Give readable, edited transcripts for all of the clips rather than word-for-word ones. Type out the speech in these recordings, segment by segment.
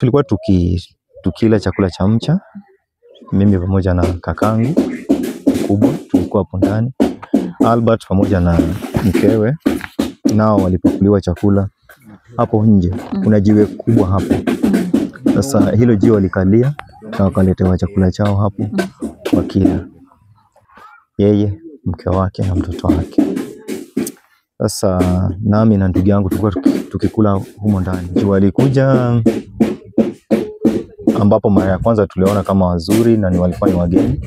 tulikuwa tukila chakula cha mcha, mimi pamoja na kakangu kubwa tulikuwa hapo ndani. Albert pamoja na mkewe nao walipakuliwa chakula hapo nje. Kuna jiwe kubwa hapo. Sasa hilo jiwe walikalia na wakaletewa chakula chao hapo wakila, yeye, mke wake na mtoto wake. Sasa nami na ndugu yangu tulikuwa tukikula humo ndani. Jua likuja ambapo mara ya kwanza tuliona kama wazuri na walikuwa ni wageni,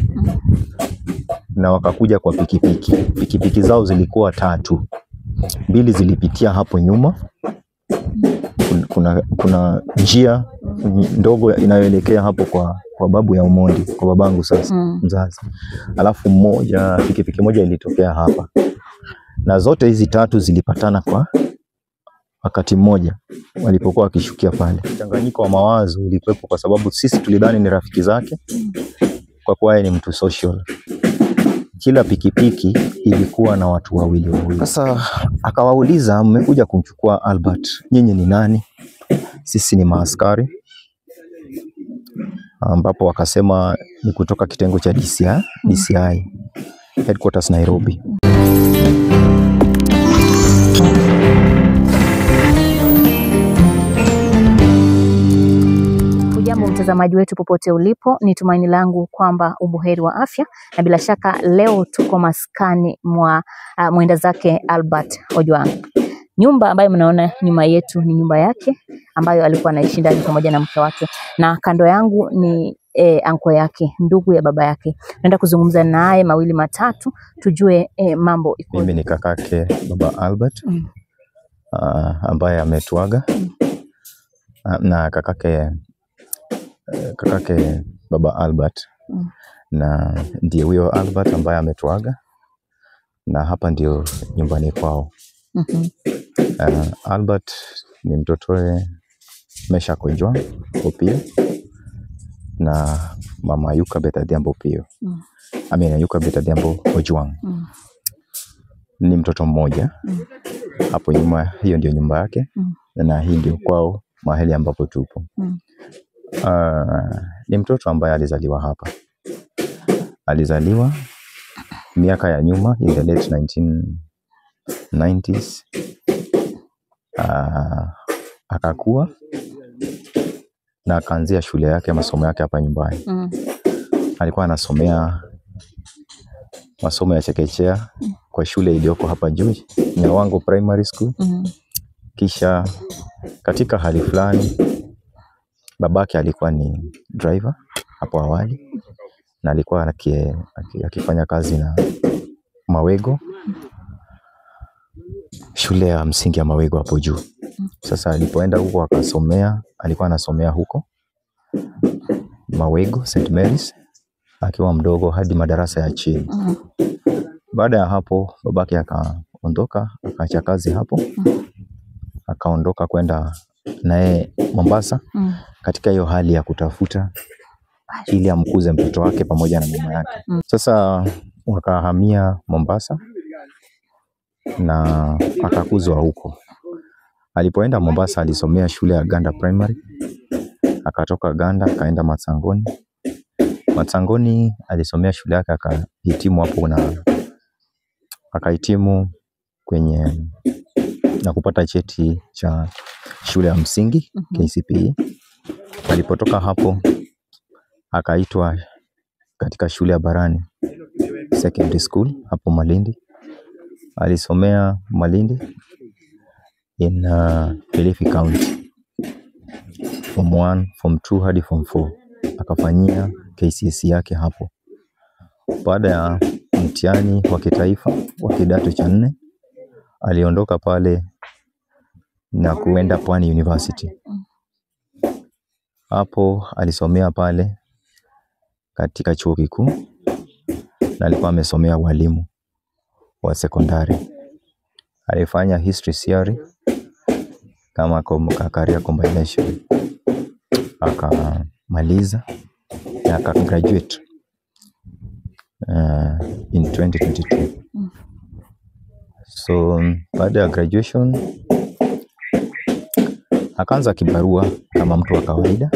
na wakakuja kwa pikipiki. Pikipiki zao zilikuwa 3. 2 zilipitia hapo nyuma. Kuna njia ndogo inayoelekea hapo kwa babu ya Omondi, kwa babangu sasa mzazi. Alafu pikipiki moja ilitokea hapa. Na zote hizi 3 zilipatana kwa wakati mmoja walipokuwa wakishukia pale. Mchanganyiko wa mawazo ulikuwepo kwa sababu sisi tulidhani ni rafiki zake, kwa kuwa yeye ni mtu social. Kila pikipiki ilikuwa na watu wawili. Sasa akawauliza, mmekuja kumchukua Albert, nyinyi ni nani? Sisi ni maaskari. Ambapo wakasema ni kutoka kitengo cha DCI headquarters Nairobi. Hujambo mtazamaji wetu popote ulipo, ni tumaini langu kwamba ubuheri wa afya, na bila shaka leo tuko maskani mwa mwenda zake Albert Ojwang. Nyumba ambayo mnaona nyuma yetu ni nyumba yake ambayo alikuwa anaishi ndani pamoja na mke wake, na kando yangu ni anko yake, ndugu ya baba yake. Naenda kuzungumza naye mawili matatu tujue mambo iko. Mimi ni kakake baba Albert ambaye ametuaga, na kakake baba Albert na ndiye huyo Albert ambaye ametuaga, na hapa ndio nyumbani kwao. Albert ni mtotoe Meshack Ojwang Opiyo na mama Yuka Beth Adhiambo Opiyo. Yuka Beth Adhiambo Ojwang. Ni mtoto mmoja. Hapo nyuma, hiyo ndio nyumba yake, na hii ndio kwao, mahali ambapo tupo. Ni mtoto ambaye alizaliwa hapa. Alizaliwa miaka ya nyuma, in the late 1990s. Akakuwa na akaanzia shule yake, masomo yake hapa nyumbani. Alikuwa anasomea masomo ya chekechea kwa shule iliyoko hapa juu, Nyawango Primary School. Kisha katika hali fulani babake alikuwa ni driver hapo awali, na alikuwa akifanya kazi na Mawego, shule ya msingi ya Mawego hapo juu. Sasa alipoenda huko akasomea, alikuwa anasomea huko Mawego St. Mary's akiwa mdogo hadi madarasa ya chini. Baada ya hapo babake akaondoka, akaacha kazi hapo, akaondoka kwenda naye Mombasa, katika hiyo hali ya kutafuta ili amkuze mtoto wake pamoja na mama yake. Sasa wakahamia Mombasa na akakuzwa huko. Alipoenda Mombasa alisomea shule ya Ganda Primary, akatoka Ganda akaenda Matsangoni. Matsangoni alisomea shule yake, akahitimu hapo na akahitimu na kupata cheti cha shule ya msingi KCPE. Alipotoka hapo akaitwa katika shule ya Barani Secondary School hapo Malindi. Alisomea Malindi in Kilifi County, Form 1, Form 2 hadi Form 4. Akafanyia KCSE yake hapo. Baada ya mtihani wa kitaifa wa kidato cha 4 aliondoka pale na kuenda Pwani University. Hapo alisomea pale katika chuo kikuu, na alikuwa amesomea walimu wa sekondari. Alifanya history theory kama career combination, akamaliza na akagraduate in 2022. So baada ya graduation akaanza kibarua kama mtu wa kawaida.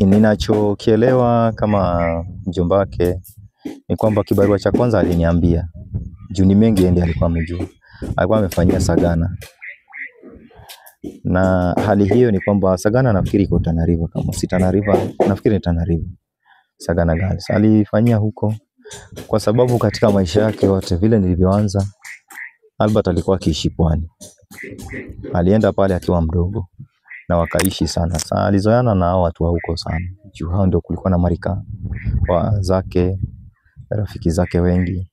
Ninachokielewa kama mjomba wake ni kwamba kibarua cha kwanza aliniambia, juu ni mengi ndiye alikuwa amejua, alikuwa amefanyia Sagana. Na hali hiyo ni kwamba Sagana nafikiri iko Tana River, kama si Tana River nafikiri ni Tana River. Sagana Girls alifanyia huko kwa sababu katika maisha yake yote vile nilivyoanza, Albert alikuwa akiishi Pwani. Alienda pale akiwa mdogo na wakaishi sana. Alizoeana na hao watu wa huko sana. Juu hao ndio kulikuwa na marika wa zake, rafiki zake wengi.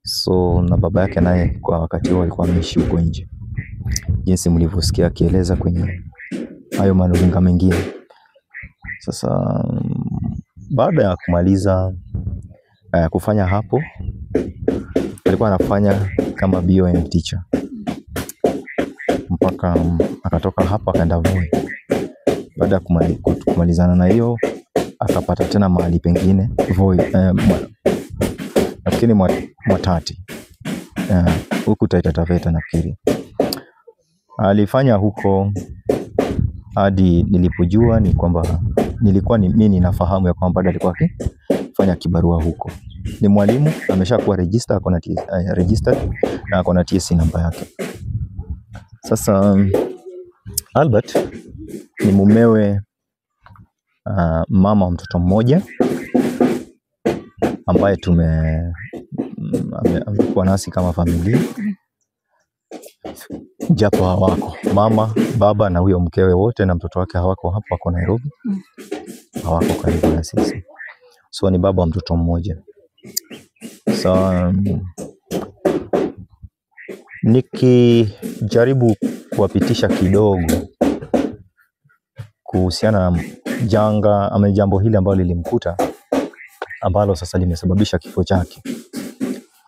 So na baba yake naye kwa wakati huo alikuwa ameishi huko nje, jinsi mlivyosikia akieleza kwenye hayo manuringa mengine. Sasa baada ya kumaliza kufanya hapo, alikuwa anafanya kama BOM teacher mpaka akatoka hapo akaenda Voi. Baada ya kumalizana na hiyo, akapata tena mahali pengine Voi, nafikiri Mwatate, huku Taita Taveta nafikiri. Alifanya huko hadi nilipojua ni kwamba nilikuwa mimi ninafahamu ya kwamba alikuwa akifanya kibarua huko. Ni mwalimu, ameshakuwa register, akona registered na akona TSC namba yake. Sasa Albert ni mumewe mama wa mtoto mmoja ambaye amekuwa nasi kama familia, japo hawako mama, baba na huyo mkewe wote na mtoto wake hawako hapa, wako Nairobi, hawako karibu na sisi. So ni baba wa mtoto mmoja. So nikijaribu kuwapitisha kidogo kuhusiana na janga ama jambo hili ambalo lilimkuta, ambalo sasa limesababisha kifo chake.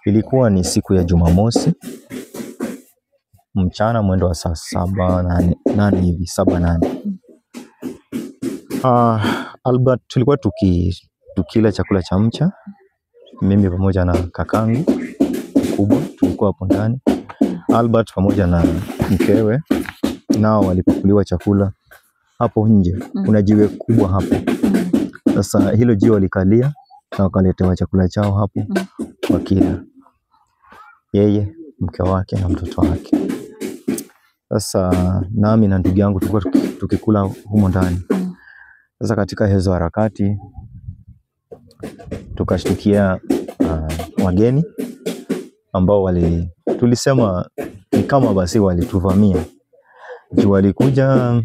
Ilikuwa ni siku ya Jumamosi mchana mwendo wa saa 7:08 hivi, 7:08. Albert tulikuwa tukila chakula cha mcha, mimi pamoja na kakangu kubwa tulikuwa hapo ndani. Albert pamoja na mkewe nao walipokuliwa chakula hapo nje. Kuna jiwe kubwa hapo. Sasa hilo jiwe walikalia na wakaletewa chakula chao hapo wakila, yeye, mke wake na mtoto wake. Sasa nami na ndugu yangu tulikuwa tukikula humo ndani. Sasa katika hizo harakati tukashtukia wageni ambao tulisema ni kama basi walituvamia. Juu walikuja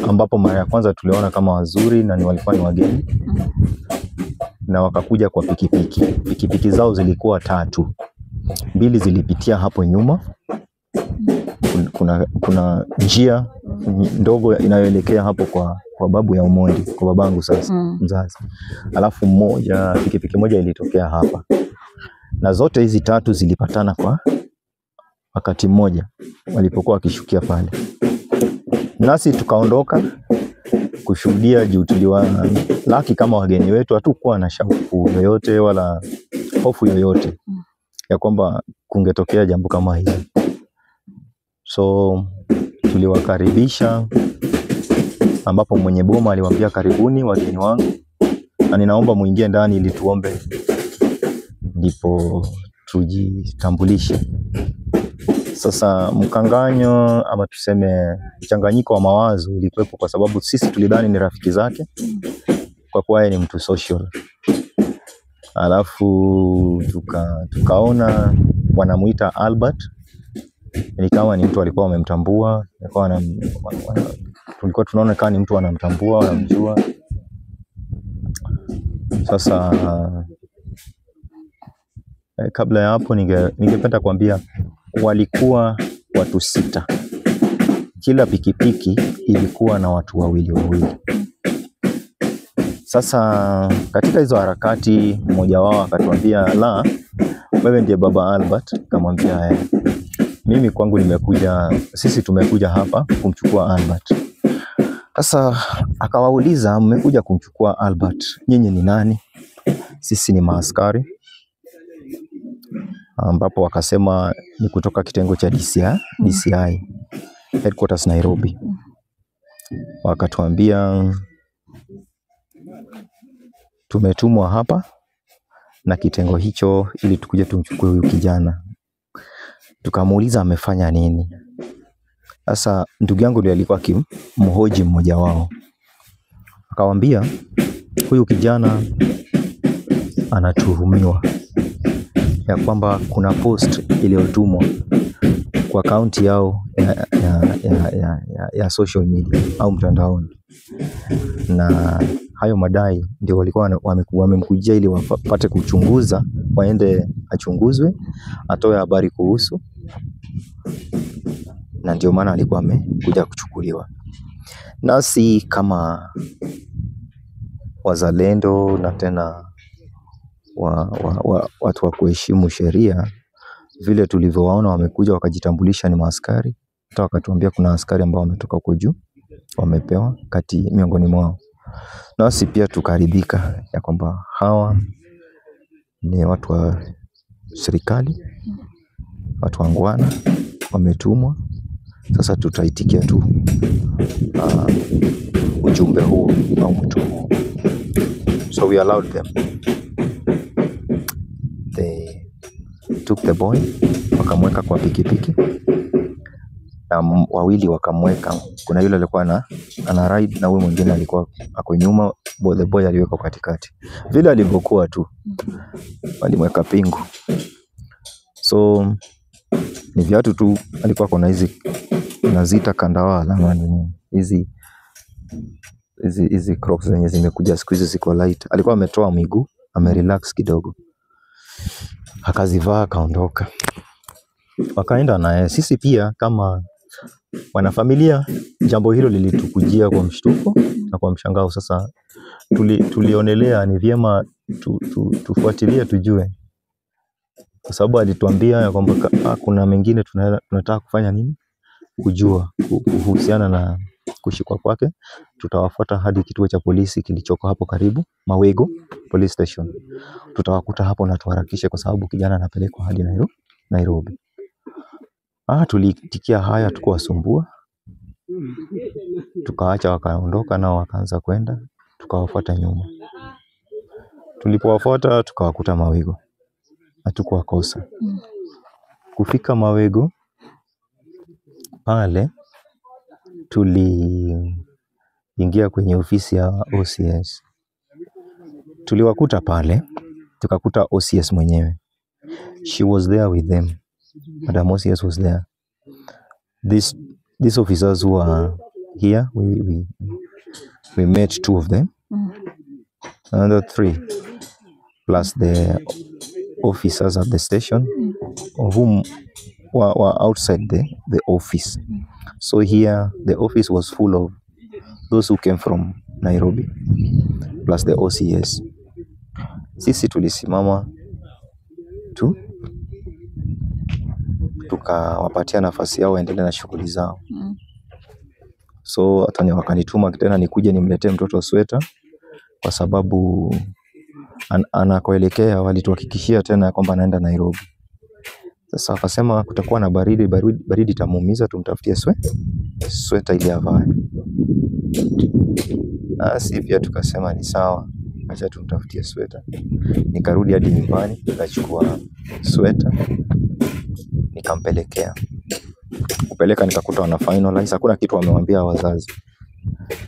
ambapo mara ya kwanza tuliona kama wazuri na walikuwa ni wageni, na wakakuja kwa pikipiki. Pikipiki zao zilikuwa 3. 2 zilipitia hapo nyuma. Kuna njia ndogo inayoelekea hapo kwa babu ya Omondi, kwa babangu sasa mzazi. Alafu pikipiki moja ilitokea hapa. Na zote hizi 3 zilipatana kwa wakati mmoja walipokuwa wakishukia pale. Nasi tukaondoka kushuhudia, juu tuliwa laki kama wageni wetu, hatukuwa na shauku yoyote wala hofu yoyote ya kwamba kungetokea jambo kama hili. So tuliwakaribisha, ambapo mwenye boma aliwaambia karibuni wageni wangu, na ninaomba muingie ndani ili tuombe ndipo tujitambulishe. Sasa mkanganyo ama tuseme mchanganyiko wa mawazo ulikuwepo, kwa sababu sisi tulidhani ni rafiki zake kwa kuwa yeye ni mtu social. Alafu tukaona wanamuita Albert, ni kama ni mtu alikuwa wamemtambua, tulikuwa tunaona kama ni mtu anamtambua, anamjua. Sasa kabla ya hapo ningependa kuambia walikuwa watu 6. Kila pikipiki ilikuwa na watu wawili. Sasa katika hizo harakati mmoja wao akatuambia, la, wewe ndiye baba Albert. Kamwambia mimi kwangu sisi tumekuja hapa kumchukua Albert. Sasa akawauliza, mmekuja kumchukua Albert, nyinyi ni nani? Sisi ni maaskari. ambapo wakasema ni kutoka kitengo cha DCI headquarters Nairobi. Wakatuambia tumetumwa hapa na kitengo hicho ili tukuje tumchukue huyu kijana. Tukamuuliza amefanya nini. Sasa ndugu yangu ndiye alikuwa akimhoji mmoja wao. Akawaambia huyu kijana anatuhumiwa ya kwamba kuna post iliyotumwa kwa akaunti yao ya social media au mtandaoni, na hayo madai ndio walikuwa wamemkujia ili wapate kuchunguza, waende achunguzwe, atoe habari kuhusu, na ndio maana alikuwa amekuja kuchukuliwa. Nasi kama wazalendo na tena watu wa kuheshimu sheria, vile tulivyowaona wamekuja wakajitambulisha ni maaskari, hata wakatuambia kuna askari ambao wametoka huko juu wamepewa kati miongoni mwao. Nasi pia tukaridhika ya kwamba hawa ni watu wa serikali, watu wangwana, wametumwa. Sasa tutaitikia tu ujumbe huo au mtu huo. So we allowed them. They took the boy, wakamweka kwa pikipiki, na wawili wakamweka. Kuna yule alikuwa ana ride na huyu mwingine alikuwa ako nyuma, the boy aliwekwa katikati. Vile alivyokuwa tu walimweka pingu. So ni viatu tu alikuwa kuna hizi nazita kandawala mani hizi Crocs zenye zimekuja siku hizi ziko light. Alikuwa ametoa miguu, amerelax kidogo. Akazivaa akaondoka. Wakaenda naye. Sisi pia kama wanafamilia, jambo hilo lilitukujia kwa mshtuko na kwa mshangao. Sasa tulionelea ni vyema tufuatilie tujue, kwa sababu alituambia ya kwamba kuna mengine tunataka kufanya nini, kujua kuhusiana na kushikwa kwake. Tutawafuata hadi kituo cha polisi kilichoko hapo karibu, Mawego Police Station. Tutawakuta hapo na tuharakishe, kwa sababu kijana anapelekwa hadi Nairobi. Tulitikia haya, tukawasumbua, tukaacha wakaondoka, nao wakaanza kwenda, tukawafuata nyuma. Tulipowafuata tukawakuta Mawego, hatukuwakosa. Kufika Mawego pale tuliingia kwenye ofisi ya OCS. Tuliwakuta pale, tukakuta OCS mwenyewe. She was there with them. Madam OCS was there. These officers who are here, we met 2 of them, another 3, plus the officers at the station, of whom were outside the office. So here the office was full of those who came from Nairobi, plus the OCS. Sisi tulisimama tu, tukawapatia nafasi yao waendelee na shughuli zao. So hata wakanituma tena nikuje nimletee mtoto sweta, kwa sababu anakoelekea walituhakikishia tena kwamba anaenda Nairobi. Sasa wakasema kutakuwa na baridi itamuumiza, tumtafutie sweta ili avae. Nasi pia tukasema ni sawa, acha tumtafutie sweta. Nikarudi hadi nyumbani, nikachukua sweta, nikampelekea. Kupeleka nikakuta wana finalize, hakuna kitu wamewambia wazazi.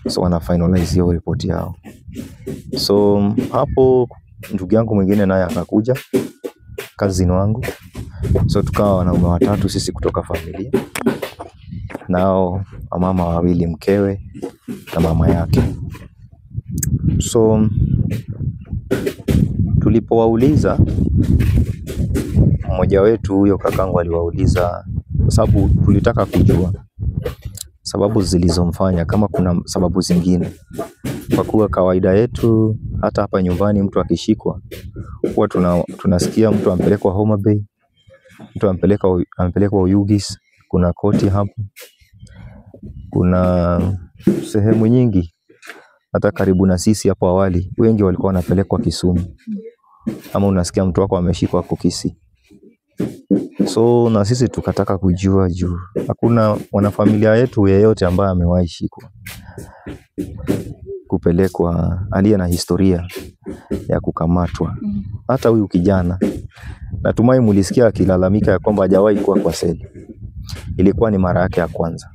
So wana finalize hiyo report yao. So hapo ndugu yangu mwingine naye akakuja, cousin wangu. So tukawa wanaume 3 sisi kutoka familia, nao mama 2, mkewe na mama yake. So tulipowauliza, mmoja wetu huyo kakangu aliwauliza, kwa sababu tulitaka kujua sababu zilizomfanya, kama kuna sababu zingine. Kwa kuwa kawaida yetu hata hapa nyumbani mtu akishikwa huwa tunasikia mtu ampelekwa Homa Bay, mtu ampelekwa Oyugis, kuna koti hapo, kuna sehemu nyingi. Hata karibu na sisi hapo awali wengi walikuwa wanapelekwa Kisumu, ama unasikia mtu wako ameshikwa kwa Kisii. So na sisi tukataka kujua juu hakuna mwanafamilia yetu yeyote ambaye amewahi shikwa kupelekwa, aliye na historia ya kukamatwa. Hata huyu kijana natumai mulisikia akilalamika ya kwamba hajawahi kuwa kwa seli. Ilikuwa ni mara yake ya kwanza.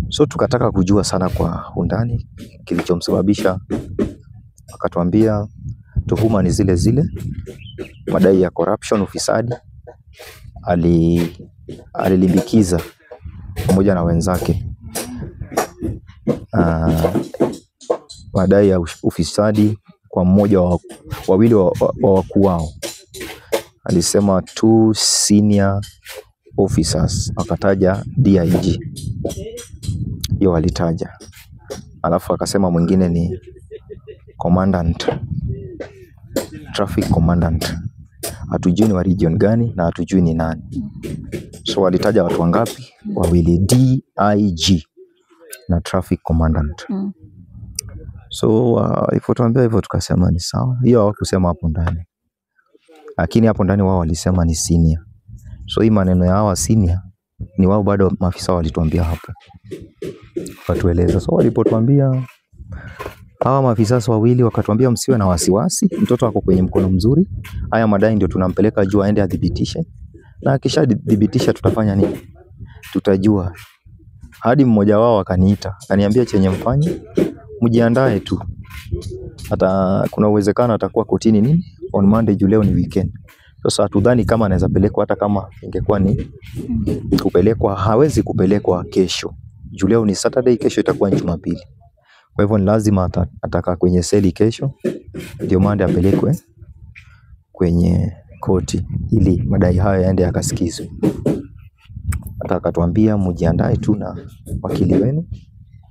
So tukataka kujua sana kwa undani kilichomsababisha. Akatuambia tuhuma ni zile zile, madai ya corruption, ufisadi. Alilimbikiza pamoja na wenzake madai ya ufisadi kwa mmoja wawili wa wakuu wao. Alisema 2 senior officers, akataja DIG, hiyo alitaja. Alafu akasema mwingine ni commandant, traffic commandant. Hatujui ni wa region gani na hatujui ni nani. So walitaja watu wangapi? Wawili, DIG na traffic commandant. So ifotuambia hivyo tukasema ni sawa. Hiyo hawakusema hapo ndani, lakini hapo ndani wao walisema ni senior. So hii maneno ya hawa senior ni wao bado maafisa walituambia hapo, wakatueleza. So walipotuambia hawa maafisa wawili wakatuambia msiwe na wasiwasi, mtoto wako kwenye mkono mzuri. Haya madai ndio tunampeleka juu aende adhibitishe, na akisha dhibitisha tutafanya nini tutajua. Hadi mmoja wao akaniita, akaniambia chenye mfanye mjiandae tu, hata kuna uwezekano atakuwa kotini nini on Monday, juu leo ni weekend. Sasa hatudhani kama anaweza pelekwa, hata kama ingekuwa ni kupelekwa hawezi kupelekwa kesho, juu leo ni Saturday, kesho itakuwa ni Jumapili. Kwa hivyo ni lazima ataka kwenye seli kesho, ndio Monday apelekwe kwenye koti ili madai haya yaende yakasikizwe. Hata akatuambia mjiandae tu na wakili wenu,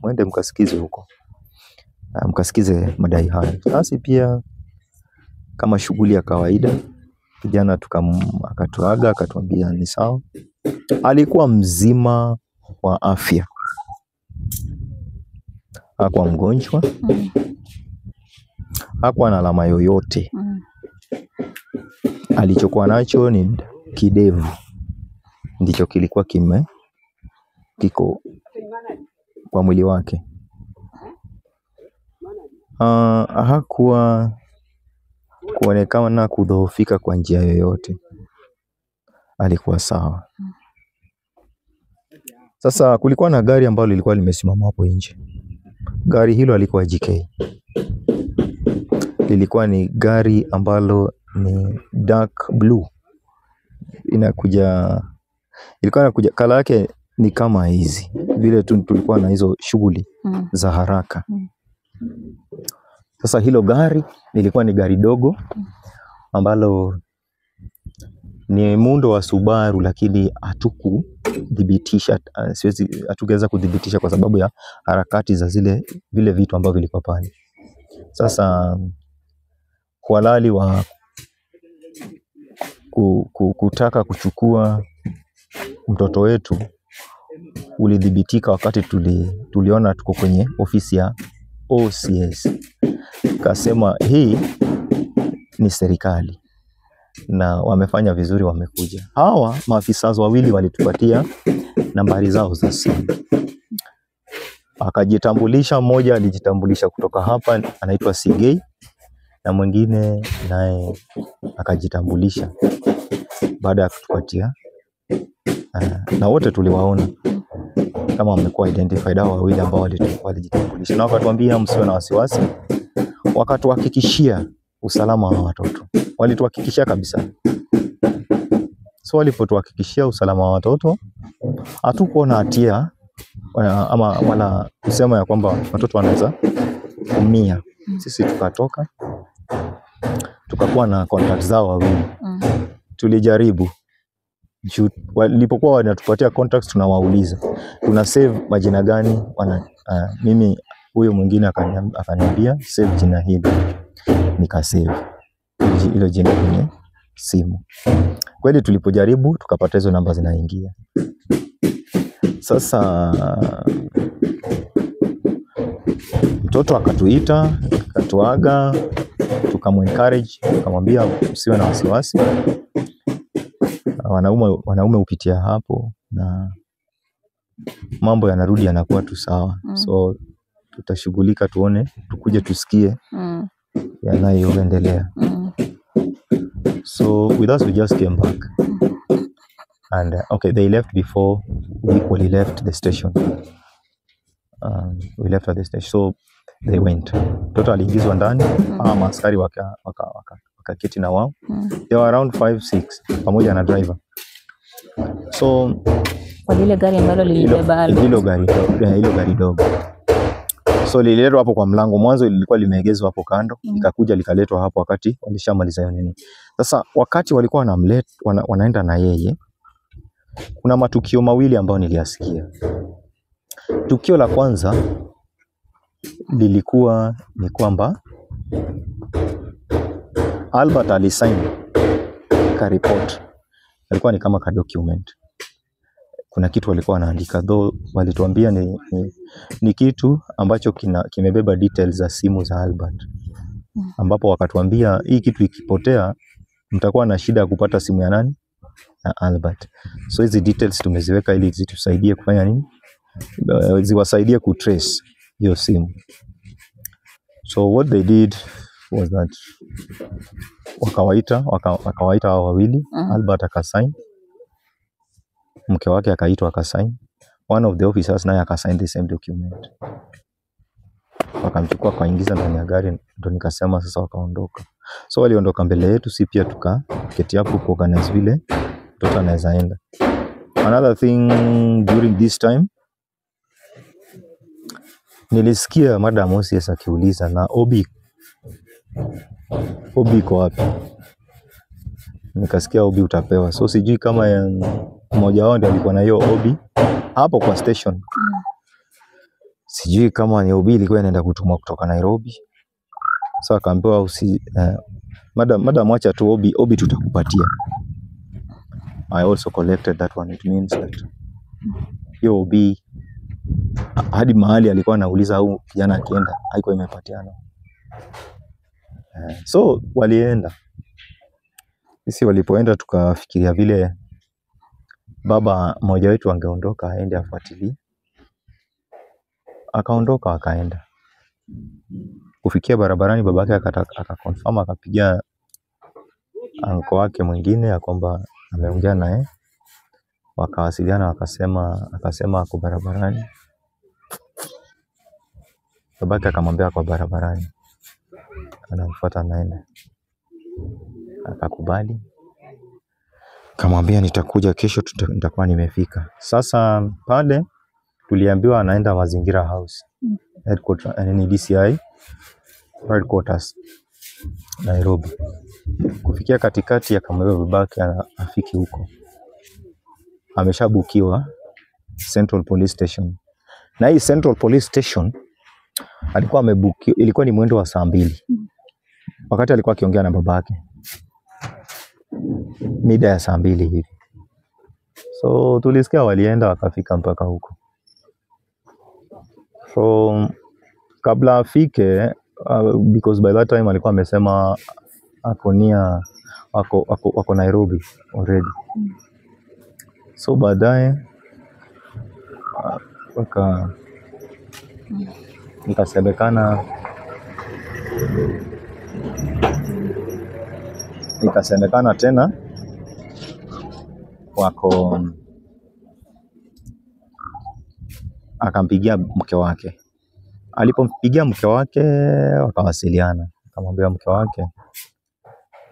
mwende mkasikize huko, mkasikize madai haya. Sasa pia kama shughuli ya kawaida, kijana akatuaga, akatuambia ni sawa. Alikuwa mzima wa afya, hakuwa mgonjwa, hakuwa na alama yoyote. Alichokuwa nacho ni kidevu, ndicho kilikuwa kiko kwa mwili wake. Hakuwa kuonekana kudhoofika kwa njia yoyote, alikuwa sawa. Sasa kulikuwa na gari ambalo lilikuwa limesimama hapo nje. Gari hilo alikuwa GK. Lilikuwa ni gari ambalo ni dark blue. Ilikuwa inakuja, kala yake ni kama hizi. Vile tulikuwa na hizo shughuli za haraka. Sasa hilo gari lilikuwa ni gari dogo ambalo ni muundo wa Subaru, lakini hatungeweza kudhibitisha kwa sababu ya harakati za vile vitu ambavyo vilikuwa pale. Sasa halali wa kutaka kuchukua mtoto wetu ulidhibitika wakati tuliona tuko kwenye ofisi ya OCS. Kasema hii ni serikali na wamefanya vizuri, wamekuja. Hawa maafisa wawili walitupatia nambari zao za simu. Akajitambulisha, mmoja alijitambulisha kutoka hapa anaitwa Sigei, na mwingine naye akajitambulisha baada ya kutupatia, na wote tuliwaona kama wamekuwa identified, hao wawili ambao walijitambulisha, na wakatuambia msiwe na wasiwasi. Wakatuhakikishia usalama wa watoto, walituhakikishia kabisa. So walipotuhakikishia usalama wa watoto, hatukuona hatia ama wala kusema ya kwamba watoto wanaweza umia. Sisi tukatoka, tukakuwa na contact zao wawili. Tulijaribu, walipokuwa wanatupatia contacts tunawauliza tuna save majina gani, mimi huyo mwingine akaniambia save jina hili, nikasave hilo jina kwenye simu. Kweli tulipojaribu tukapata hizo namba zinaingia. Sasa mtoto akatuita, akatuaga, tukamu-encourage, tukamwambia usiwe na wasiwasi, wanaume hupitia hapo na mambo yanarudi yanakuwa tu sawa. So tutashughulika, tuone, tukuje tusikie yanayoendelea. So with us, we just came back. And okay, they left before we equally left the station. We left at the station, so they went. Mtoto aliingizwa ndani, maaskari wakaketi na wao. They were around 5-6 pamoja na driver. So kwa lile gari ambalo lilibeba hilo gari dogo. So lililetwa hapo kwa mlango. Mwanzo lilikuwa limeegezwa hapo kando, likakuja likaletwa hapo wakati walishamaliza hiyo nini. Sasa wakati walikuwa wanaenda na yeye, kuna matukio mawili ambayo niliyasikia. Tukio la kwanza lilikuwa ni kwamba Albert alisign ka report. Alikuwa ni kama ka document. Kuna kitu walikuwa wanaandika, though walituambia ni kitu ambacho kimebeba details za simu za Albert. Ambapo wakatuambia hii kitu ikipotea mtakuwa na shida ya kupata simu ya nani? Na Albert. So hizi details tumeziweka ili zitusaidie kufanya nini? Ziwasaidie kutrace hiyo simu. So what they did was that wakawaita hao wawili. Albert akasign, mke wake akaitwa akasign, one of the officers naye akasign the same document. Wakamchukua akaingiza ndani ya gari, ndo nikasema sasa wakaondoka. So waliondoka mbele yetu, si pia tukaketi hapo kuorganize vile mtoto anaweza enda. Another thing during this time, nilisikia Madam Moses akiuliza na Obi iko wapi? Nikasikia Obi utapewa. So sijui kama mmoja wao ndiye alikuwa na hiyo Obi hapo kwa station. Sijui kama ni Obi ilikuwa inaenda kutumwa kutoka Nairobi. So akaambiwa madam acha tu Obi tutakupatia. I also collected that one. It means that hiyo Obi hadi mahali alikuwa anauliza au kijana akienda haikuwa imepatiana. So walienda. Sisi walipoenda tukafikiria vile baba mmoja wetu angeondoka aende afuatilie. Akaondoka akaenda. Kufikia barabarani babake akakonfirm, akapigia anko wake mwingine ya kwamba ameongea naye. Wakawasiliana akasema ako barabarani. Babake akamwambia kwa barabarani. Anamfuata naenda. Akakubali. Akamwambia nitakuja kesho, nitakuwa nimefika. Sasa pale tuliambiwa anaenda Mazingira House, headquarters, ni DCI headquarters Nairobi. Kufikia katikati akamwambia babake afiki huko. Ameshabukiwa Central Police Station. Na hii Central Police Station alikuwa amebukiwa, ilikuwa ni mwendo wa saa 2. Wakati alikuwa akiongea na babake. Mida ya saa 2 hivi. So tulisikia walienda wakafika mpaka huko. So kabla afike, because by that time alikuwa amesema ako Nairobi already. So baadaye ikasemekana tena akampigia mke wake. Alipompigia mke wake wakawasiliana. Akamwambia mke wake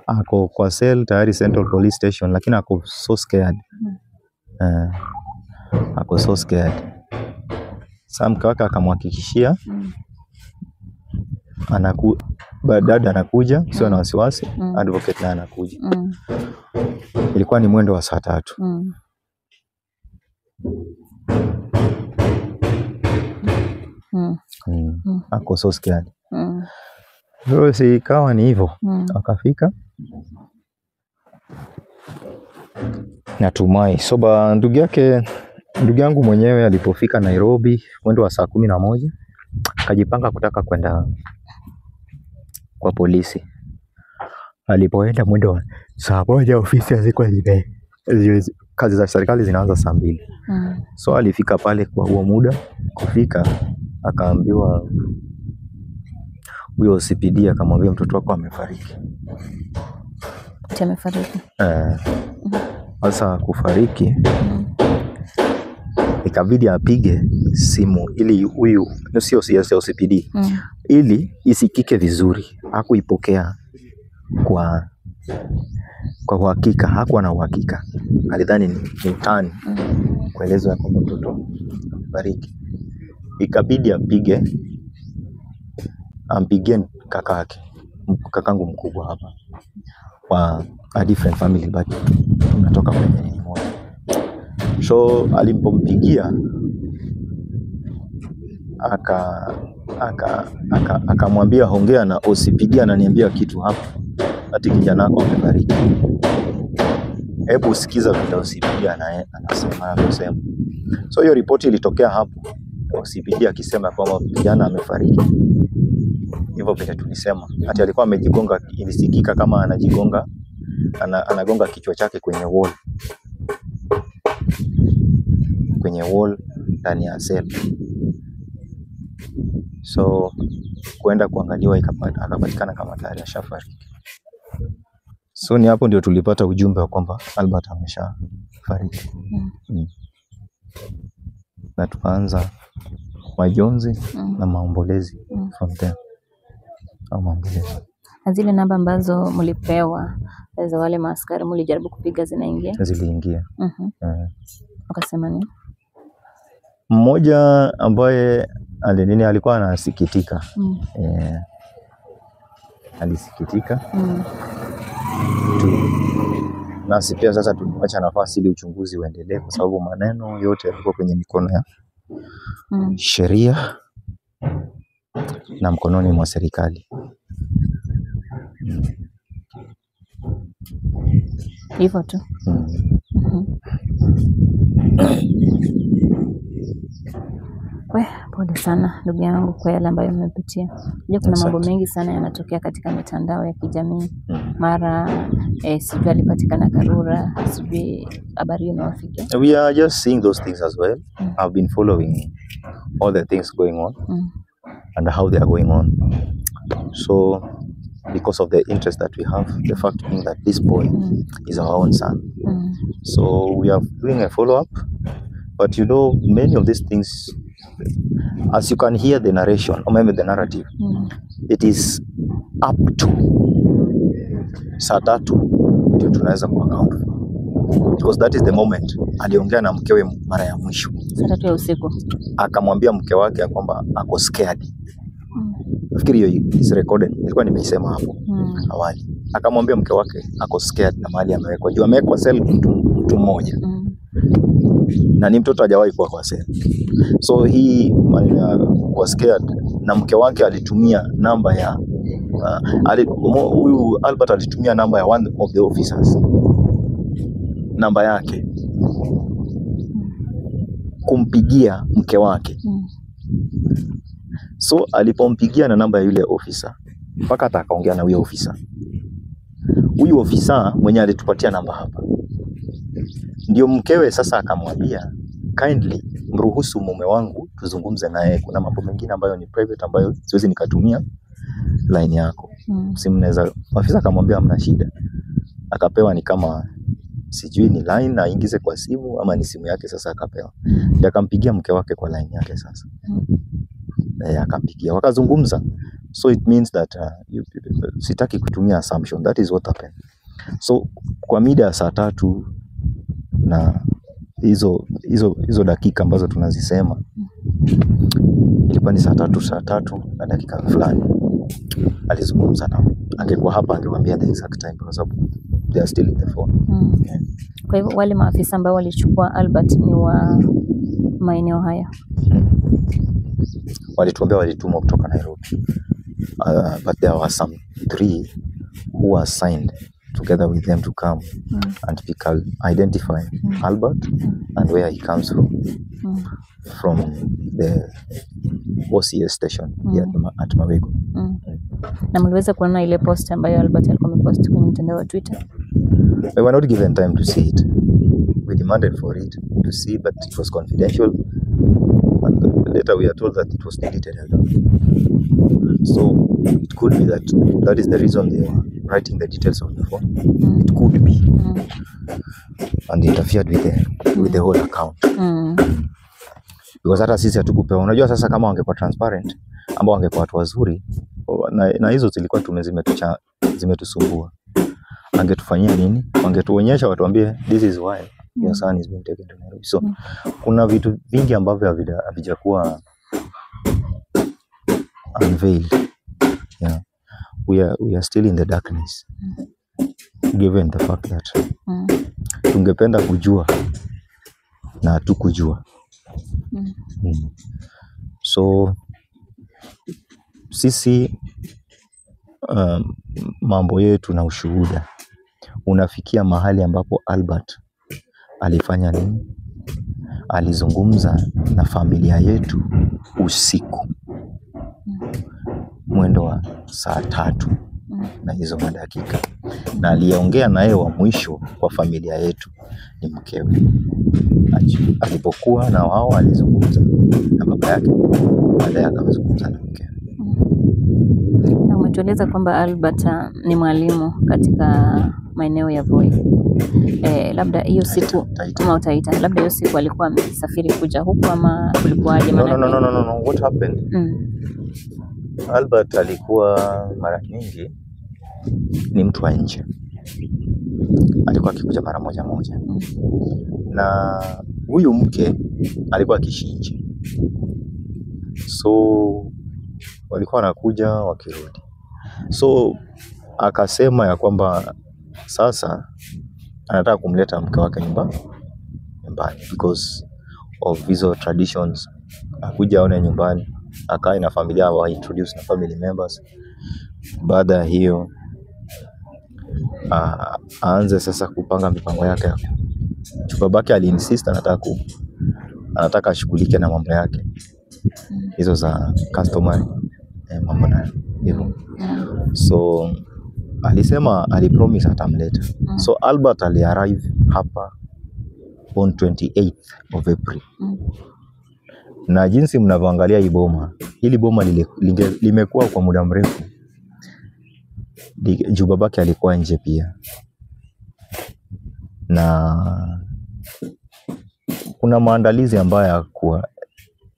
ako kwa cell tayari Central Police Station, lakini ako so scared. Ako so scared. Sasa mke wake akamhakikishia dada anakuja, sio na wasiwasi, advocate naye anakuja. Ilikuwa ni mwendo wa saa 3. Ako so scared. So ikawa ni hivyo. Akafika. Natumai. So ndugu yangu mwenyewe alipofika Nairobi mwendo wa saa 11, akajipanga kutaka kwenda kwa polisi. Alipoenda mwendo wa saa 1 ofisi hazikuwa kazi za serikali zinaanza saa 2. So alifika pale kwa huo muda. Kufika akaambiwa huyo CPD akamwambia mtoto wako amefariki. Amefariki. Sasa kufariki ikabidi apige simu ili huyu sio CS au CPD ili isikike vizuri. Hakuipokea kwa uhakika, hakuwa na uhakika. Alidhani ni utani kuelezwa kwamba mtoto amefariki. Ikabidi ampigie kakangu mkubwa hapa wa a different family but tunatoka kwenye nini moja. So alipompigia akamwambia hongea na OCPD, ananiambia kitu hapa ati kijana wako amefariki. Hebu sikiza vile OCPD anasema. So hiyo ripoti ilitokea hapo, OCPD akisema kwamba kijana amefariki. Hivyo vile tulisema, ati alikuwa amejigonga, ilisikika kama anajigonga, anagonga kichwa chake kwenye wall ndani ya cell. So kuenda kuangaliwa akapatikana kama tayari ashafariki. So ni hapo ndio tulipata ujumbe wa kwamba Albert ameshafariki. Na tukaanza majonzi na maombolezi from there. Zile namba ambazo mlipewa za wale maaskari mlijaribu kupiga zinaingia? Ziliingia. Wakasema nini? Mmoja ambaye alikuwa anasikitika. Alisikitika. Nasi pia sasa tuliacha nafasi ili uchunguzi uendelee kwa sababu maneno yote yalikuwa kwenye mikono ya sheria na mkononi mwa serikali. Hivyo tu. Pole sana ndugu yangu kwa yale ambayo umepitia. Kuna mambo mengi sana yanatokea katika mitandao ya kijamii. Mara sijui alipatikana Karura, sijui habari imewafikia. We are just seeing those things as well. I've been following all the things going on and how they are going on. So because of the interest that we have, the fact being that this boy is our own son. So we are doing a follow-up. But you know, many of these things, as you can hear the narration, or maybe the narrative, it is up to saa 3 ndio tunaweza kuaccount, because that is the moment aliongea na mkewe mara ya mwisho saa 3 ya usiku. Akamwambia mke wake ya kwamba ako scared. Nafikiri hiyo is recorded, nilikuwa nimeisema hapo awali. Akamwambia mke wake ako scared na mahali amewekwa. Juu amewekwa cell mtu mmoja. Na ni mtoto hajawahi kuwa kwa cell. So hii kwa scared, na mke wake alitumia namba ya huyu Albert alitumia namba ya one of the officers, namba yake kumpigia mke wake. So alipompigia na namba ya yule officer, mpaka atakaongea na huyo officer. Huyu officer mwenye alitupatia namba hapa ndio mkewe sasa akamwambia, kindly mruhusu mume wangu tuzungumze naye, kuna mambo mengine ambayo ni private ambayo siwezi nikatumia line yako. Simu naweza. Officer akamwambia hamna shida. Akapewa ni kama sijui ni line na ingize kwa simu ama ni simu yake. Sasa akapewa, ndio akampigia mke wake kwa line yake. Sasa akampigia wakazungumza. So it means that sitaki kutumia assumption, that is what happened. So kwa mida ya saa 3 na hizo dakika ambazo tunazisema, ilikuwa ni saa 3 na dakika fulani alizungumza nao. Angekuwa hapa angewaambia the exact time kwa sababu they are still in the phone. Kwa hivyo wale maafisa ambao walichukua Albert ni wa maeneo haya? Walituambia walitumwa kutoka Nairobi. But there were some 3 who were assigned together with them to come and identify Albert and where he comes from the OCS station here at Mawego. Na mliweza kuona ile post ambayo Albert alikuwa amepost kwenye mtandao wa Twitter? We were not given time to see it. We demanded for it to see, but it was confidential. And later we are told that it was deleted. So it could be that is the reason they were writing the details of the phone. It could be. And interfered with the whole account. Because hata sisi hatukupewa. Unajua sasa kama wangekuwa transparent, ambao wangekuwa watu wazuri, na hizo zilikuwa zimetusumbua. Angetufanyia nini? Wangetuonyesha, watuambie this is why your son is being taken to Nairobi. So kuna vitu vingi ambavyo havijakuwa unveiled. Yeah. We are still in the darkness. Given the fact that tungependa kujua na hatukujua. So sisi mambo yetu na ushuhuda unafikia mahali ambapo Albert alifanya nini? Alizungumza na familia yetu usiku mwendo wa saa 3 na hizo madakika, na aliyeongea naye wa mwisho kwa familia yetu ni mkewe. Alipokuwa na wao alizungumza na baba yake, baadaye akazungumza na mkewe. Na umetueleza kwamba Albert ni mwalimu katika maeneo ya Voi. Labda hiyo siku kama utaita, labda hiyo siku alikuwa amesafiri kuja huku ama kulikuwaje? No. What happened? Albert alikuwa mara nyingi ni mtu wa nje. Alikuwa akikuja mara moja. Na huyu mke alikuwa akiishi nje. So walikuwa wanakuja wakirudi. So akasema ya kwamba sasa anataka kumleta mke wake nyumbani because of hizo traditions. Akuja aone nyumbani, akae na familia, wa introduce na family members. Baada ya hiyo aanze sasa kupanga mipango yake. Babake aliinsist anataka ashughulike na mambo yake hizo za customer mambo na hivyo. So alisema alipromise atamleta. So Albert aliarrive hapa on 28th of April. Na jinsi mnavyoangalia hili boma limekuwa kwa muda mrefu. Juu babake alikuwa nje pia. Na kuna maandalizi ambayo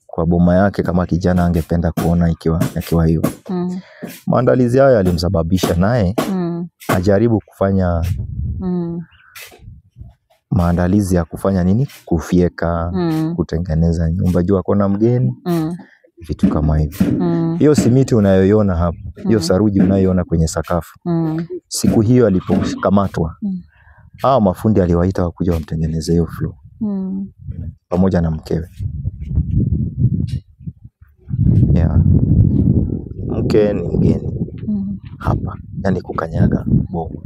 kwa boma yake kama kijana angependa kuona ikiwa hiyo. Maandalizi hayo yalimsababisha naye ajaribu kufanya maandalizi ya kufanya nini? Kufieka, kutengeneza nyumba juu akona mgeni, vitu kama hivyo. Hiyo simiti unayoiona hapo, hiyo saruji unayoiona kwenye sakafu. Siku hiyo alipokamatwa, hao mafundi aliwaita wakuja wamtengeneze hiyo floor. Pamoja na mkewe. Yeah. Mke ni mgeni hapa, yani kukanyaga bomu.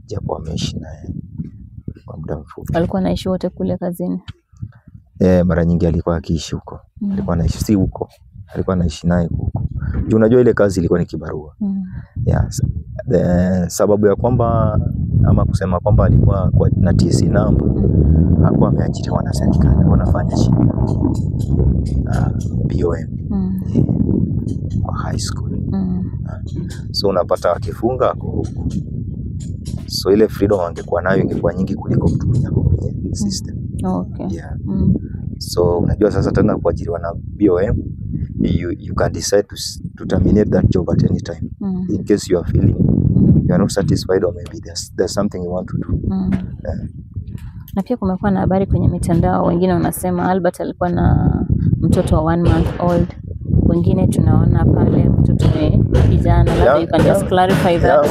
Japo ameishi naye kwa muda mfupi. Alikuwa anaishi wote kule kazini? Mara nyingi alikuwa akiishi huko. Alikuwa anaishi si huko. Alikuwa anaishi naye huko. Juu unajua ile kazi ilikuwa ni kibarua. Yes. Sababu ya kwamba ama kusema kwamba alikuwa na TC number, hakuwa ameajiriwa na serikali, wanafanya chini BOM kwa high school. So unapata akifunga ako huko. So ile freedom angekuwa nayo ingekuwa nyingi kuliko mtu mwenye kwenye system. Okay. Yeah. So unajua sasa tena kuajiriwa na BOM, you can decide to terminate that job at any time. In case you are feeling you are not satisfied, or maybe there's something you want to do. Na pia kumekuwa na habari kwenye mitandao, wengine wanasema Albert alikuwa na mtoto wa 1 month old. Wengine tunaona pale mtoto ni kijana. Labda you can just clarify that.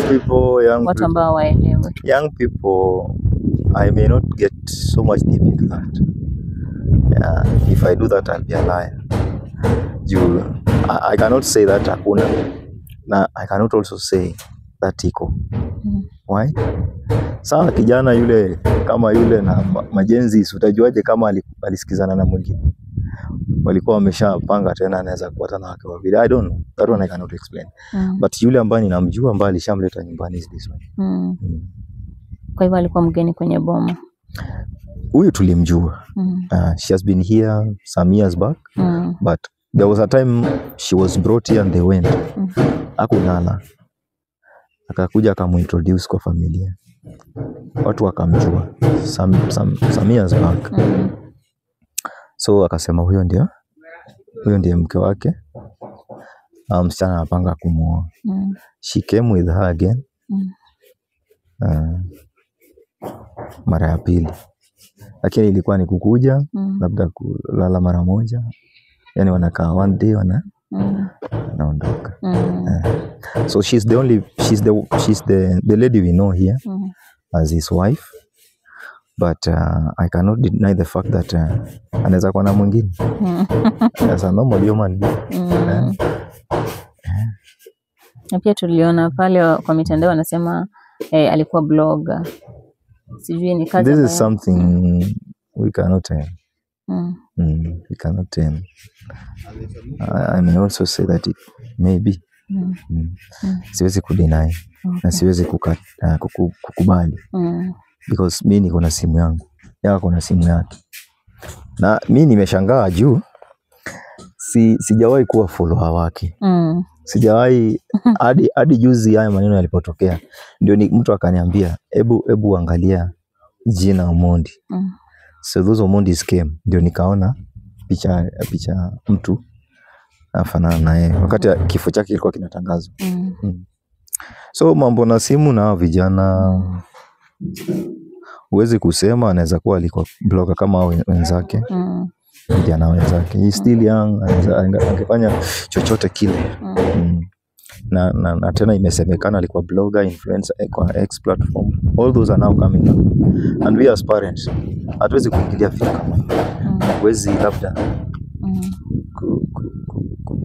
Watu ambao waelewe. Young people, I may not get so much deep into that. If I do that, I'll be a liar. I cannot say that hakuna. Na I cannot also say that iko. Why? Sawa, kijana yule kama yule na majenzi, utajuaje kama alisikizana na mwingine? Walikuwa wameshapanga tena anaweza kupata na wake wawili. I don't know. That one I cannot explain. But yule ambaye ninamjua ambaye alishamleta nyumbani is this one. Kwa hivyo alikuwa mgeni kwenye boma. Huyu tulimjua. She has been here some years back, but there was a time she was brought here and they went. Hakulala. Akakuja akamuintroduce kwa familia. Watu wakamjua some years back. So akasema huyo ndiye mke wake. Msichana anapanga kumuoa. She came with her again. Mara ya pili. Lakini ilikuwa ni kukuja, labda kulala mara moja. Yani wanakaa one day wanaondoka. So she's the lady we know here as his wife. But I cannot deny the fact that anaweza kuwa na mwingine. As a normal human being. Na pia tuliona pale kwa mitandao wanasema alikuwa blogger. Sijui ni kazi. This is something we cannot tell. We cannot tell. I may also say that it may be. Siwezi kudeny. Na siwezi kukubali. Because mimi niko na simu yangu. Yeye ako na simu yake. Na mimi nimeshangaa juu sijawahi kuwa follower wake. Sijawahi hadi juzi haya maneno yalipotokea ndio mtu akaniambia hebu angalia jina Omondi. So those Omondis came, ndio nikaona picha mtu afanana na yeye wakati kifo chake kilikuwa kinatangazwa. So mambo na simu na vijana huwezi kusema, anaweza kuwa alikuwa blogger kama wenzake. Vijana wenzake. He still young, angefanya chochote kile. Na tena imesemekana alikuwa blogger, influencer kwa X platform. All those are now coming up. And we as parents hatuwezi kuingilia vitu kama hivyo. Huwezi labda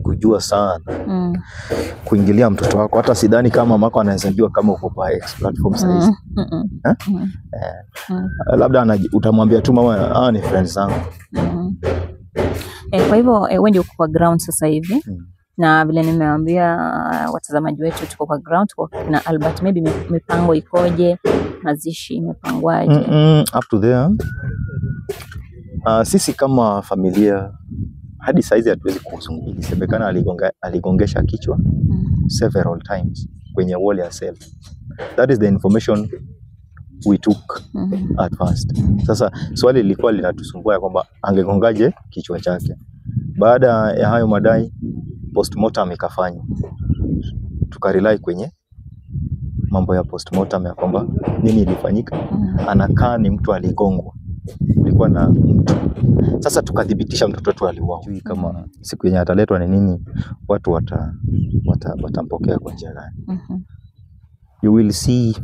kujua sana kuingilia mtoto wako. Hata sidhani kama mamako anaweza jua kama uko kwa X platform sasa. Labda utamwambia tu mama ni friends zangu. Kwa hivyo wewe ndio uko kwa ground sasa hivi. Na vile nimewaambia watazamaji wetu tuko kwa ground na Albert, maybe mipango ikoje, mazishi imepangwaje? Up to there. Sisi kama familia hadi saizi hatuwezi kuzungumzia. Isemekana aligongesha kichwa several times kwenye wall ya cell. That is the information we took at first. Sasa swali lilikuwa linatusumbua kwamba angegongaje kichwa chake. Baada ya hayo madai postmortem ikafanywa. Tukarely kwenye mambo ya postmortem ya kwamba nini ilifanyika. Anakaa ni mtu aligongwa. Kulikuwa na mtu. Sasa tukadhibitisha mtoto wetu aliuawa. Kama siku yenye ataletwa ni nini, watu watampokea kwa njia gani. You will see.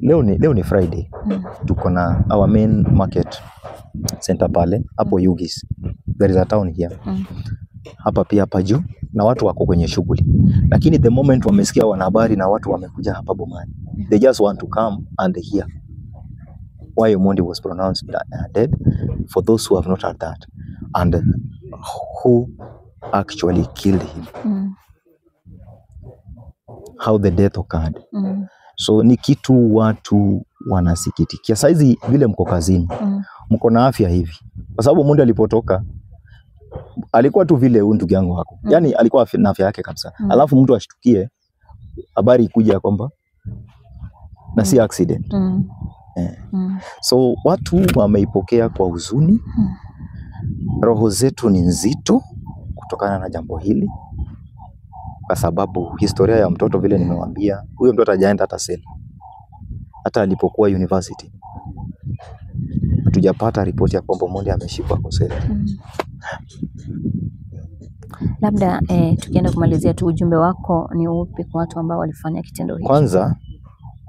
Leo ni Friday. Tuko na our main market center pale hapo Yugis. There is a town here. Hapa pia hapa juu na watu wako kwenye shughuli. Lakini the moment wamesikia wanahabari na watu wamekuja hapa bomani, they just want to come and hear why Omondi was pronounced dead, for those who have not heard that, and who actually killed him. How the death occurred. So ni kitu watu wanasikitikia. Saizi vile mko kazini, mko na afya hivi. Kwa sababu Omondi alipotoka alikuwa tu vile huyu ndugu yangu wako. Yani alikuwa na afya yake kabisa. Alafu mtu ashtukie habari ikuja kwamba na si accident. So watu wameipokea kwa huzuni. Roho zetu ni nzito kutokana na jambo hili. Kwa sababu historia ya mtoto vile nimewaambia, huyo mtoto hajaenda hata seli. Hata alipokuwa university hatujapata ripoti ya kwamba Omondi ameshikwa kwa seli. Labda tukienda kumalizia tu, ujumbe wako ni upi kwa watu ambao walifanya kitendo hicho? Kwanza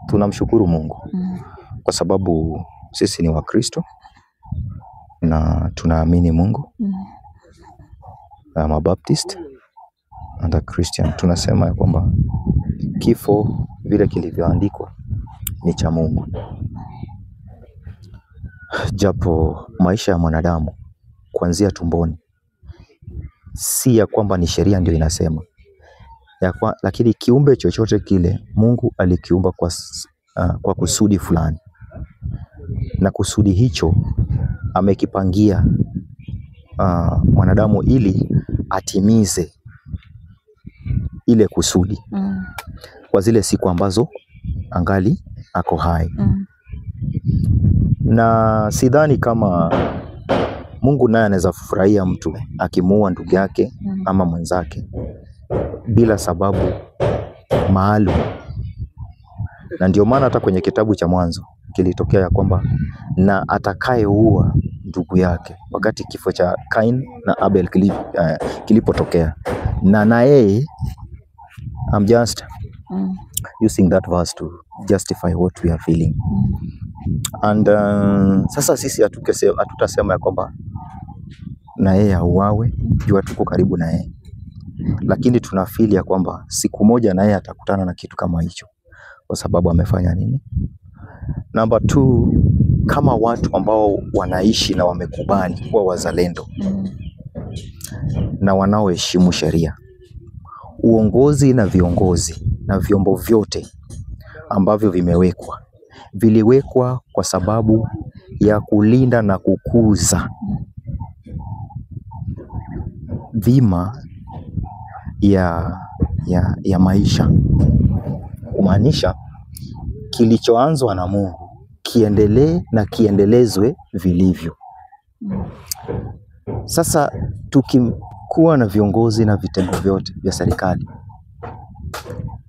tunamshukuru Mungu kwa sababu sisi ni Wakristo na tunaamini Mungu. I'm a Baptist and a Christian. Tunasema ya kwamba kifo vile kilivyoandikwa ni cha Mungu. Japo maisha ya mwanadamu kuanzia tumboni si ya kwamba ni sheria ndio inasema lakini kiumbe chochote kile Mungu alikiumba kwa kusudi fulani, na kusudi hicho amekipangia mwanadamu ili atimize ile kusudi kwa zile siku ambazo angali ako hai. Na sidhani kama Mungu naye anaweza furahia mtu akimuua ndugu yake ama mwenzake bila sababu maalum. Na ndio maana hata kwenye kitabu cha Mwanzo kilitokea ya kwamba na atakayeua ndugu yake, wakati kifo cha Cain na Abel kilipotokea, na yeye, I'm just using that verse to justify what we are feeling. And sasa sisi hatutasema ya kwamba na yeye auawe juu tuko karibu na yeye, lakini tunafeel ya kwamba siku moja na yeye atakutana na kitu kama hicho, kwa sababu amefanya nini? Number 2, kama watu ambao wanaishi na wamekubali kuwa wazalendo na wanaoheshimu sheria, uongozi na viongozi na vyombo vyote ambavyo viliwekwa kwa sababu ya kulinda na kukuza dhima ya maisha, kumaanisha kilichoanzwa na Mungu kiendelee na kiendelezwe vilivyo. Sasa tukikuwa na viongozi na vitengo vyote vya serikali,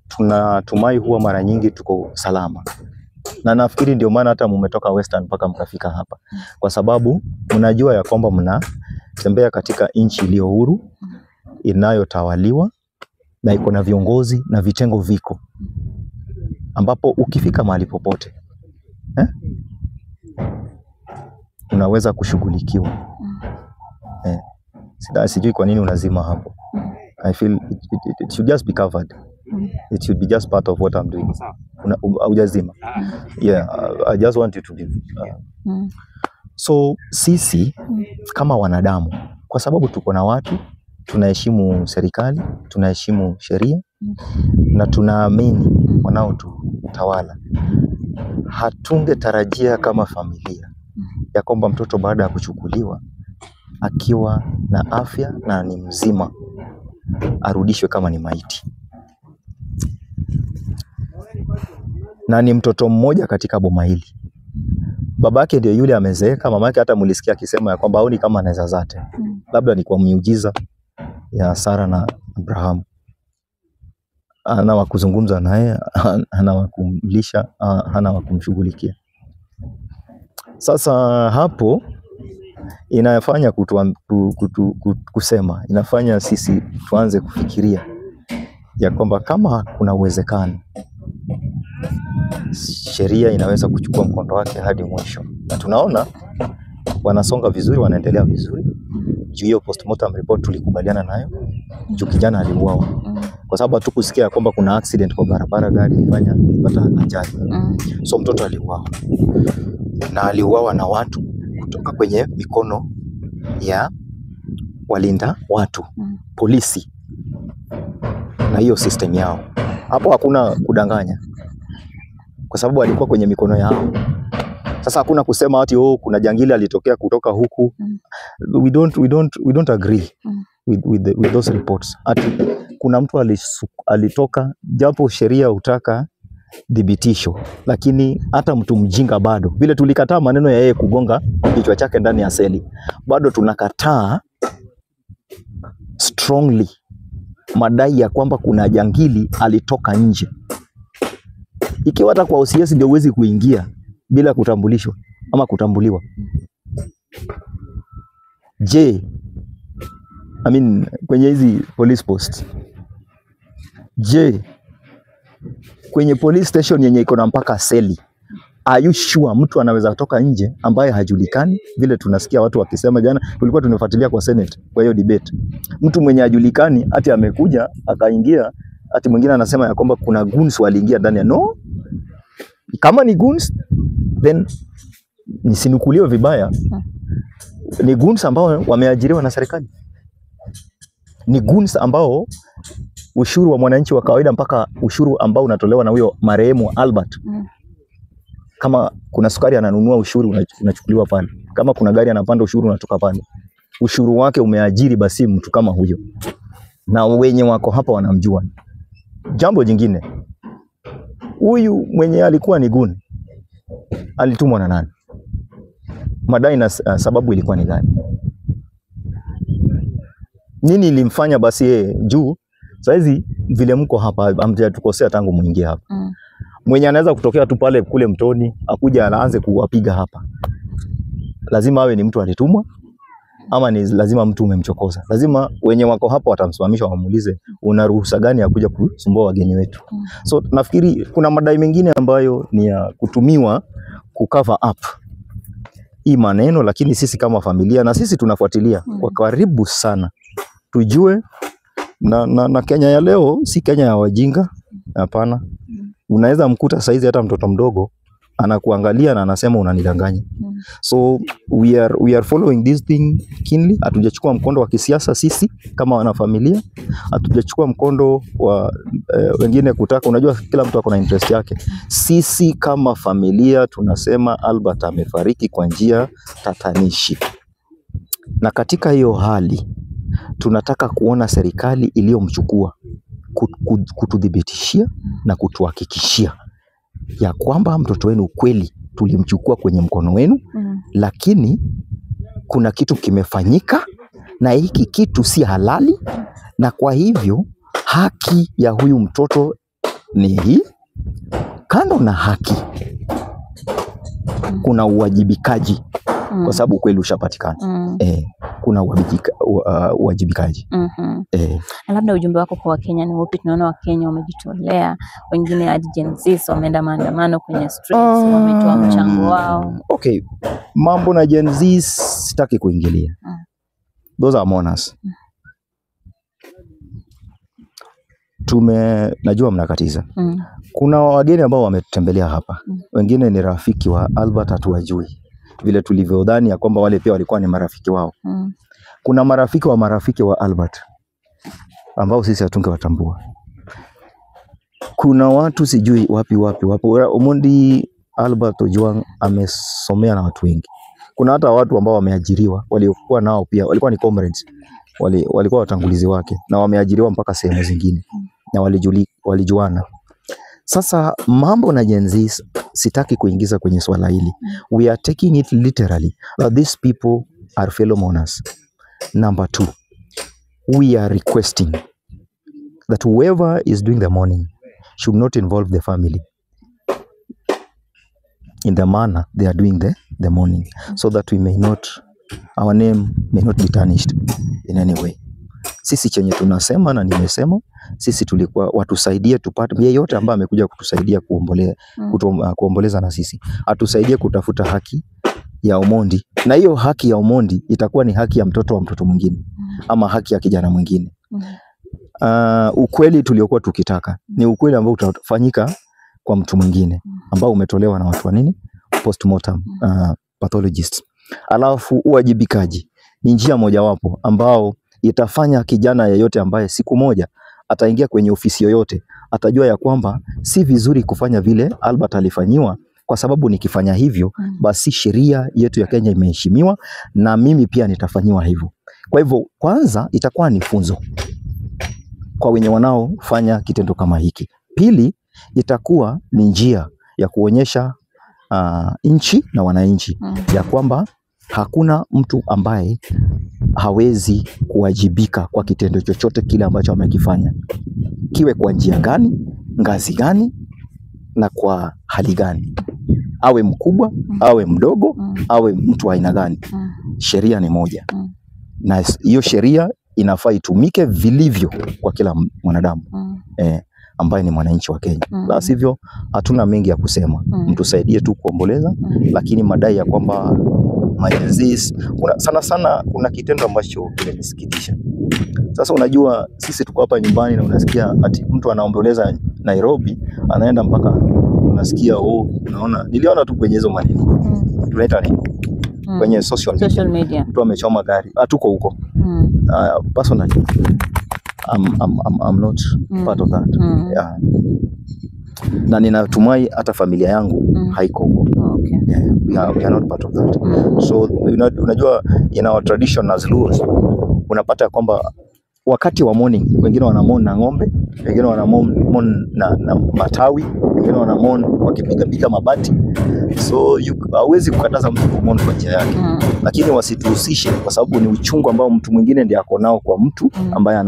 tunatumai huwa mara nyingi tuko salama. Na nafikiri ndio maana hata mmetoka Western mpaka mkafika hapa, kwa sababu mnajua ya kwamba mnatembea katika nchi iliyo huru, inayotawaliwa na iko na viongozi na vitengo viko, ambapo ukifika mahali popote unaweza kushughulikiwa. Sijui kwa nini unazima hapo. I feel it should just be covered. It should be just part of what I'm doing. Haujazima. Yeah, I just want you to be So sisi kama wanadamu, kwa sababu tuko na watu, tunaheshimu serikali, tunaheshimu sheria na tunaamini wanaotutawala, hatungetarajia kama familia ya kwamba mtoto baada ya kuchukuliwa akiwa na afya na ni mzima arudishwe kama ni maiti. Na ni mtoto mmoja katika boma hili. Babake ndio yule amezeeka, mamake hata mulisikia akisema ya kwamba haoni kama anaweza zate. Labda ni kwa miujiza ya Sara na Abraham. Hana wa kuzungumza naye, hana wa kumlisha, hana wa kumshughulikia. Sasa hapo inafanya kusema, inafanya sisi tuanze kufikiria ya kwamba kama kuna uwezekano sheria inaweza kuchukua mkondo wake hadi mwisho. Na tunaona wanasonga vizuri, wanaendelea vizuri. Juu hiyo postmortem report tulikubaliana nayo. Juu kijana aliuawa. Kwa sababu hatukusikia kwamba kuna accident kwa barabara, gari ilipata ajali. So mtoto aliuawa. Na aliuawa na watu kutoka kwenye mikono ya walinda watu, polisi na hiyo system yao. Hapo hakuna kudanganya, kwa sababu alikuwa kwenye mikono yao. Sasa hakuna kusema ati kuna jangili alitokea kutoka huku. We don't agree with those reports. Ati kuna mtu alitoka, japo sheria utaka dhibitisho, lakini hata mtu mjinga bado, vile tulikataa maneno ya yeye kugonga kichwa chake ndani ya seli, bado tunakataa strongly madai ya kwamba kuna jangili alitoka nje. Ikiwa hata kwa OCS ndio huwezi kuingia bila kutambulishwa ama kutambuliwa. Je, kwenye hizi police post, je, kwenye police station yenye iko na mpaka seli, are you sure mtu anaweza kutoka nje ambaye hajulikani? Vile tunasikia watu wakisema, jana tulikuwa tunafuatilia kwa Senate kwa hiyo debate, mtu mwenye hajulikani ati amekuja akaingia, ati mwingine anasema ya kwamba kuna goons waliingia ndani ya no. Kama ni goons, then nisinukuliwe vibaya, ni goons ambao wameajiriwa na serikali, ni goons ambao ushuru wa mwananchi wa kawaida mpaka ushuru ambao unatolewa na huyo marehemu Albert Kama kuna sukari ananunua, ushuru unachukuliwa pale. Kama kuna gari anapanda, ushuru unatoka pale. Ushuru wake umeajiri basi mtu kama huyo, na wenye wako hapa wanamjua. Jambo jingine, huyu mwenye alikuwa ni guni alitumwa na nani? Madai na sababu ilikuwa ni gani? Nini ilimfanya basi yeye juu? Saizi vile mko hapa hamjatukosea tangu muingie hapa. Mwenye anaweza kutokea tu pale kule mtoni akuja anaanze kuwapiga hapa. Lazima awe ni mtu alitumwa, ama ni lazima mtu umemchokoza. Lazima wenye wako hapa watamsimamisha wamuulize, una ruhusa gani ya kuja kusumbua wageni wetu? So nafikiri kuna madai mengine ambayo ni ya kutumiwa kucover up hii maneno, lakini sisi kama familia na sisi tunafuatilia kwa karibu sana. Tujue na Kenya ya leo si Kenya ya wajinga, hapana. Unaweza mkuta saizi hata mtoto mdogo anakuangalia na anasema unanidanganya. So we are following this thing keenly. Hatujachukua mkondo wa kisiasa sisi kama wanafamilia. Hatujachukua mkondo wa wengine kutaka, unajua kila mtu ako na interest yake. Sisi kama familia tunasema Albert amefariki kwa njia tatanishi. Na katika hiyo hali tunataka kuona serikali iliyomchukua kutudhibitishia na kutuhakikishia ya kwamba mtoto wenu kweli tulimchukua kwenye mkono wenu, lakini kuna kitu kimefanyika na hiki kitu si halali, na kwa hivyo haki ya huyu mtoto ni hii. Kando na haki, kuna uwajibikaji, kwa sababu kweli ushapatikana. Kuna uwajibikaji. Labda ujumbe wako kwa Wakenya ni upi? Tunaona Wakenya wamejitolea, wengine hadi Gen Z wameenda maandamano kwenye streets, wametoa mchango wao. Okay, mambo na Gen Z sitaki kuingilia. Those are mourners. Najua mnakatiza. Kuna wageni ambao wametembelea hapa. Wengine ni rafiki wa Albert, hatuwajui vile tulivyodhani ya kwamba wale pia walikuwa ni marafiki wao. Kuna marafiki wa Albert ambao sisi hatungewatambua. Kuna watu sijui wapi wapo. Omondi Albert Ojwang amesomea na watu wengi. Kuna hata watu ambao wameajiriwa, waliokuwa nao pia walikuwa ni comrades, walikuwa watangulizi wake na wameajiriwa mpaka sehemu zingine na walijuana. Sasa mambo na Gen Z sitaki kuingiza kwenye swala hili. We are taking it literally that these people are fellow mourners. Number 2, we are requesting that whoever is doing the mourning should not involve the family in the manner they are doing the mourning, so that our name may not be tarnished in any way. Sisi chenye tunasema na nimesema, sisi tulikuwa watusaidie tupate, yeyote ambaye amekuja kutusaidia kuomboleza na sisi, atusaidie kutafuta haki ya Omondi, na hiyo haki ya Omondi itakuwa ni haki ya mtoto wa mtoto mwingine, ama haki ya kijana mwingine. Ukweli tuliokuwa tukitaka ni ukweli ambao utafanyika kwa mtu mwingine, ambao umetolewa na watu wa nini, postmortem pathologists. Alafu uwajibikaji ni njia mojawapo ambao itafanya kijana yeyote ambaye siku moja ataingia kwenye ofisi yoyote atajua ya kwamba si vizuri kufanya vile Albert alifanyiwa, kwa sababu nikifanya hivyo basi sheria yetu ya Kenya imeheshimiwa na mimi pia nitafanyiwa hivyo. Kwa hivyo kwanza itakuwa ni funzo kwa wenye wanaofanya kitendo kama hiki. Pili, itakuwa ni njia ya kuonyesha nchi na wananchi ya kwamba hakuna mtu ambaye hawezi kuwajibika kwa kitendo chochote kile ambacho amekifanya, kiwe kwa njia gani, ngazi gani, na kwa hali gani, awe mkubwa, awe mdogo, awe mtu aina gani. Sheria ni moja, na hiyo sheria inafaa itumike vilivyo kwa kila mwanadamu ambaye ni mwananchi wa Kenya. La sivyo hatuna mengi ya kusema. Mtusaidie tu kuomboleza, lakini madai ya kwamba majenzi sana kuna kitendo ambacho kinanisikitisha. Sasa unajua sisi tuko hapa nyumbani na unasikia ati mtu anaomboleza Nairobi, anaenda mpaka unasikia unaona, niliona tu kwenye hizo maneno tunaita nini, kwenye social media mtu amechoma gari. Hatuko huko. Personally I'm not part of that. na ninatumai hata familia yangu haiko huko. Okay. Yeah, we are not part of that. So unajua in our tradition as Luos, unapata kwamba wakati wa morning wengine wanamon na ng'ombe, wengine wanamon na matawi, wengine wanamon wakipiga mabati. So hauwezi kukataza mtu kumon kwa njia yake. Lakini wasituhusishe kwa sababu ni uchungu ambao mtu mwingine ndiye ako nao kwa mtu ambaye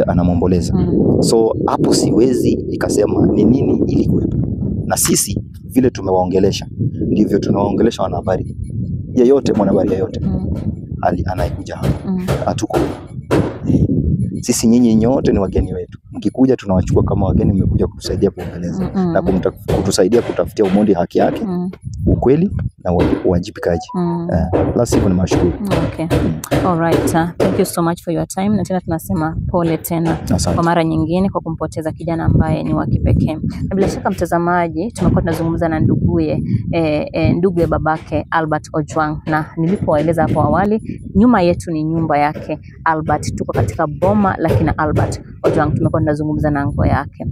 anamwomboleza. So hapo siwezi nikasema ni nini ilikuwepo. Na sisi vile tumewaongelesha ndivyo tunawaongelesha wanahabari yeyote, mwanahabari yeyote anayekuja hapa. Hatuko sisi, nyinyi nyote ni wageni wetu. Mkikuja tunawachukua kama wageni, mmekuja kutusaidia kuongeleza na kutusaidia kutafutia Omondi haki yake, ukweli na uwajibikaji. La sivyo ni mashukuru. Okay. All right. Thank you so much for your time. Na tena tunasema pole tena kwa mara nyingine kwa kumpoteza kijana ambaye ni wa kipekee. Na bila shaka mtazamaji, tumekuwa tunazungumza na nduguye babake Albert Ojwang, na nilipowaeleza hapo awali, nyuma yetu ni nyumba yake Albert. Tuko katika boma la kina Albert Ojwang. Tumekuwa tunazungumza na ngo yake.